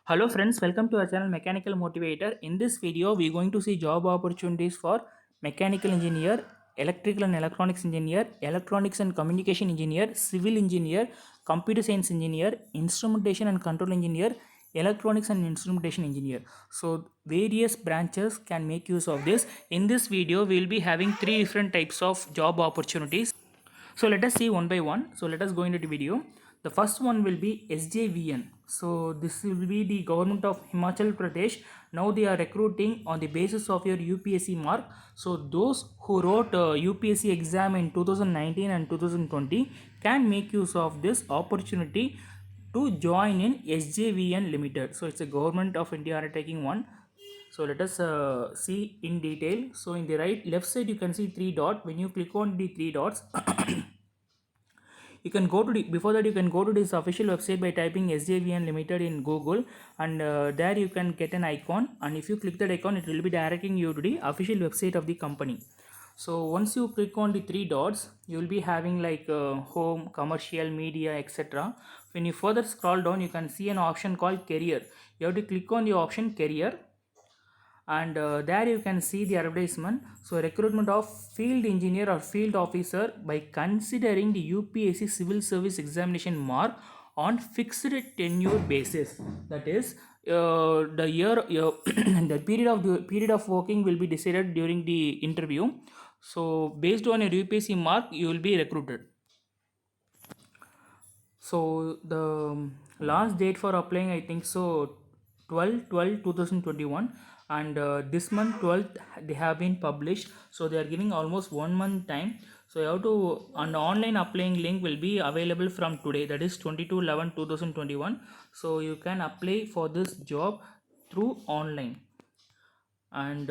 Hello friends, welcome to our channel Mechanical Motivator. In this video, we are going to see job opportunities for mechanical engineer, electrical and electronics engineer, electronics and communication engineer, civil engineer, computer science engineer, instrumentation and control engineer, electronics and instrumentation engineer. So various branches can make use of this. In this video, we will be having three different types of job opportunities. So let us see one by one. So let us go into the video. The first one will be SJVN. So this will be the government of Himachal Pradesh. Now they are recruiting on the basis of your UPSC mark. So those who wrote UPSC exam in 2019 and 2020 can make use of this opportunity to join in SJVN Limited. So it's a government of India undertaking one. So let us see in detail. So in the right left side you can see three dot. When you click on the three dots, you can go to the, before that you can go to this official website by typing SJVN Limited in Google, and there you can get an icon, and if you click that icon it will be directing you to the official website of the company. So once you click on the three dots, you will be having like home, commercial, media, etc. When you further scroll down, you can see an option called career. You have to click on the option career, and there you can see the advertisement. So recruitment of field engineer or field officer by considering the UPSC civil service examination mark on fixed tenure basis. That is, the year the period of working will be decided during the interview. So based on your UPSC mark you will be recruited. So the last date for applying, I think so, 12/12/2021, and this month 12th they have been published. So they are giving almost 1 month time. So you have to, and the online applying link will be available from today, that is 22/11/2021. So you can apply for this job through online, and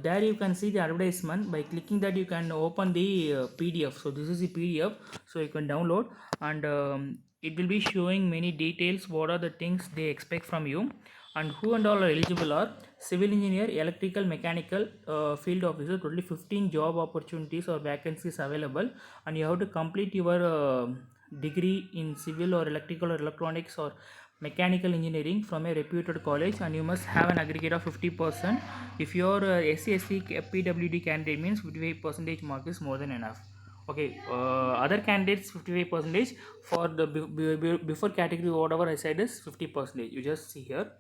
there you can see the advertisement. By clicking that you can open the PDF. So this is the PDF, so you can download, and it will be showing many details, what are the things they expect from you, and who and all are eligible are civil engineer, electrical, mechanical, field officer. Totally 15 job opportunities or vacancies available, and you have to complete your degree in civil or electrical or electronics or mechanical engineering from a reputed college, and you must have an aggregate of 50%. If your SC/SC PWD candidate means 55% mark is more than enough. Okay, other candidates 55%. For the before category whatever I said is 50%. You just see here.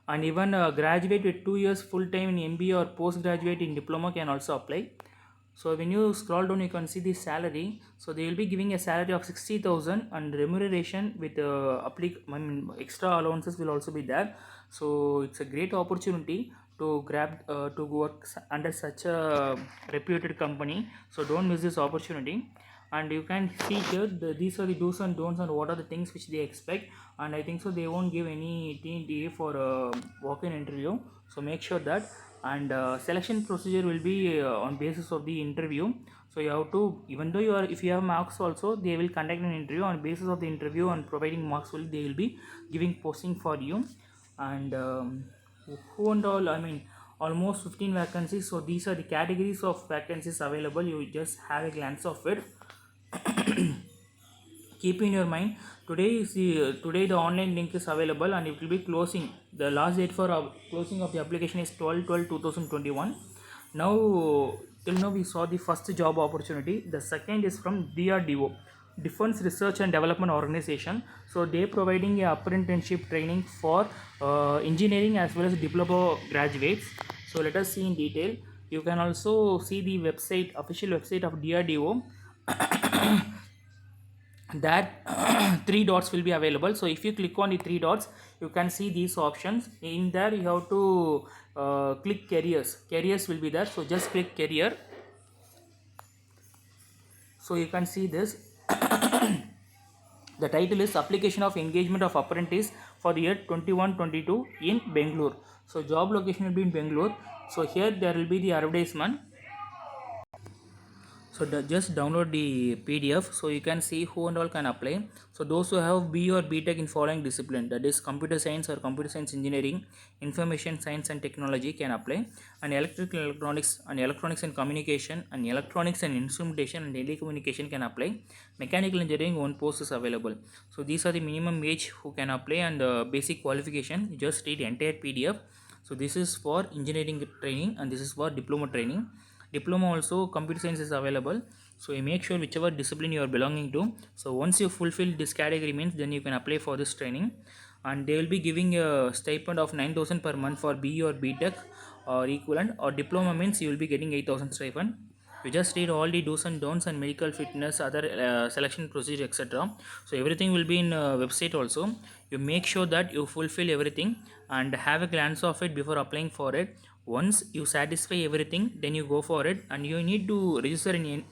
And even graduate with 2 years full time in MBA or postgraduate in diploma can also apply. So when you scroll down you can see the salary. So they will be giving a salary of 60,000, and remuneration with extra allowances will also be there. So it's a great opportunity to grab to work under such a reputed company. So don't miss this opportunity. And you can see here these are the do's and don'ts and what are the things which they expect. And I think so they won't give any TNTA for walk-in interview. So make sure that, and selection procedure will be on basis of the interview. So you have to, even though you are, if you have marks also, they will conduct an interview on basis of the interview, and providing marks will, they will be giving posting for you. And who and all, I mean, almost 15 vacancies. So these are the categories of vacancies available. You just have a glance of it. Keep in your mind, today the online link is available, and it will be closing. The last date for closing of the application is 12/12/2021. Now till now we saw the first job opportunity. The second is from DRDO, Defense Research and Development Organization. So they providing a apprenticeship training for engineering as well as diploma graduates. So let us see in detail. You can also see the website, official website of DRDO. That three dots will be available. So if you click on the three dots, you can see these options. In there you have to click careers will be there. So just click career. So you can see this. The title is application of engagement of apprentice for the year 21/22 in Bangalore. So job location will be in Bangalore. So here there will be the advertisement. So just download the PDF, so you can see who and all can apply. So those who have B or B Tech in following discipline, that is computer science or computer science engineering, information science and technology can apply, and electrical electronics and communication, and electronics and instrumentation and telecommunication can apply. Mechanical engineering, one post is available. So these are the minimum age who can apply, and basic qualification. You just read entire PDF. So this is for engineering training, and this is for diploma training. Diploma also computer science is available, so you make sure whichever discipline you are belonging to. So once you fulfill this category means, then you can apply for this training, and they will be giving a stipend of 9,000 per month for B or B Tech or equivalent, or diploma means you will be getting 8,000 stipend. You just read all the do's and don'ts and medical fitness, other selection procedure, etc. So everything will be in website also. You make sure that you fulfill everything and have a glance of it before applying for it. Once you satisfy everything, then you go for it, and you need to register in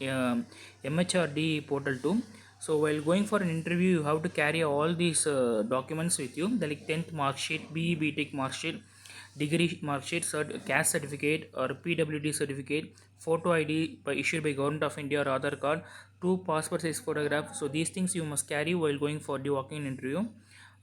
MHRD portal too. So while going for an interview, you have to carry all these documents with you, the like 10th mark sheet, BE BTech mark sheet, degree mark sheet, caste certificate or PWD certificate, photo ID issued by Government of India or Aadhaar card, two passport size photograph. So these things you must carry while going for the walk-in interview.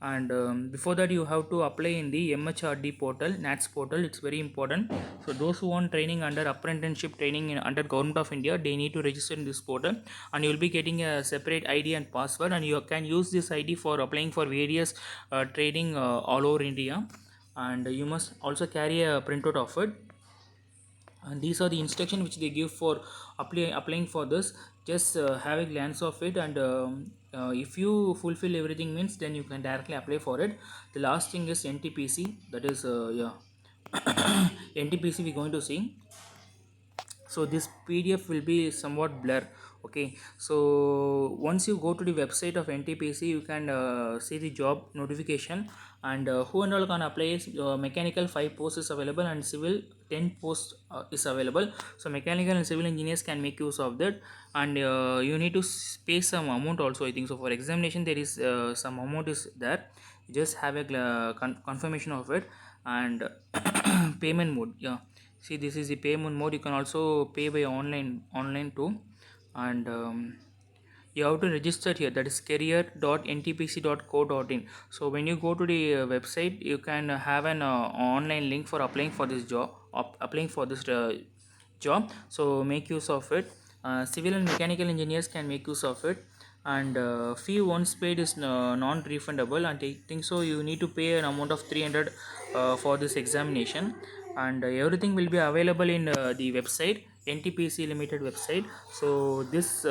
And before that, you have to apply in the MHRD portal, NATS portal. It's very important. So those who want training under apprenticeship training under Government of India, they need to register in this portal, and you will be getting a separate ID and password, and you can use this ID for applying for various training all over India. And you must also carry a printout of it, and these are the instructions which they give for applying for this. Just have a glance of it, and if you fulfill everything means, then you can directly apply for it. The last thing is NTPC, that is NTPC we're going to see. So this PDF will be somewhat blur. Okay, so once you go to the website of NTPC, you can see the job notification, and who and all can apply is mechanical 5 posts is available, and civil 10 posts is available. So mechanical and civil engineers can make use of that, and you need to pay some amount also, I think so. For examination there is some amount is there. You just have a confirmation of it, and payment mode, yeah. See, this is the payment mode. You can also pay by online too, and you have to register here, that is career.ntpc.co.in. So when you go to the website, you can have an online link for applying for this job. So make use of it. Civil and mechanical engineers can make use of it, and fee once paid is non-refundable, and I think so you need to pay an amount of 300 for this examination, and everything will be available in the website, NTPC Limited website. So this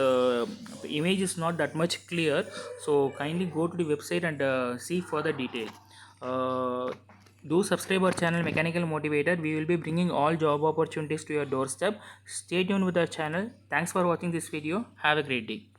image is not that much clear, so kindly go to the website and see further detail. uh, do subscribe our channel Mechanical Motivator. We will be bringing all job opportunities to your doorstep. Stay tuned with our channel. Thanks for watching this video. Have a great day.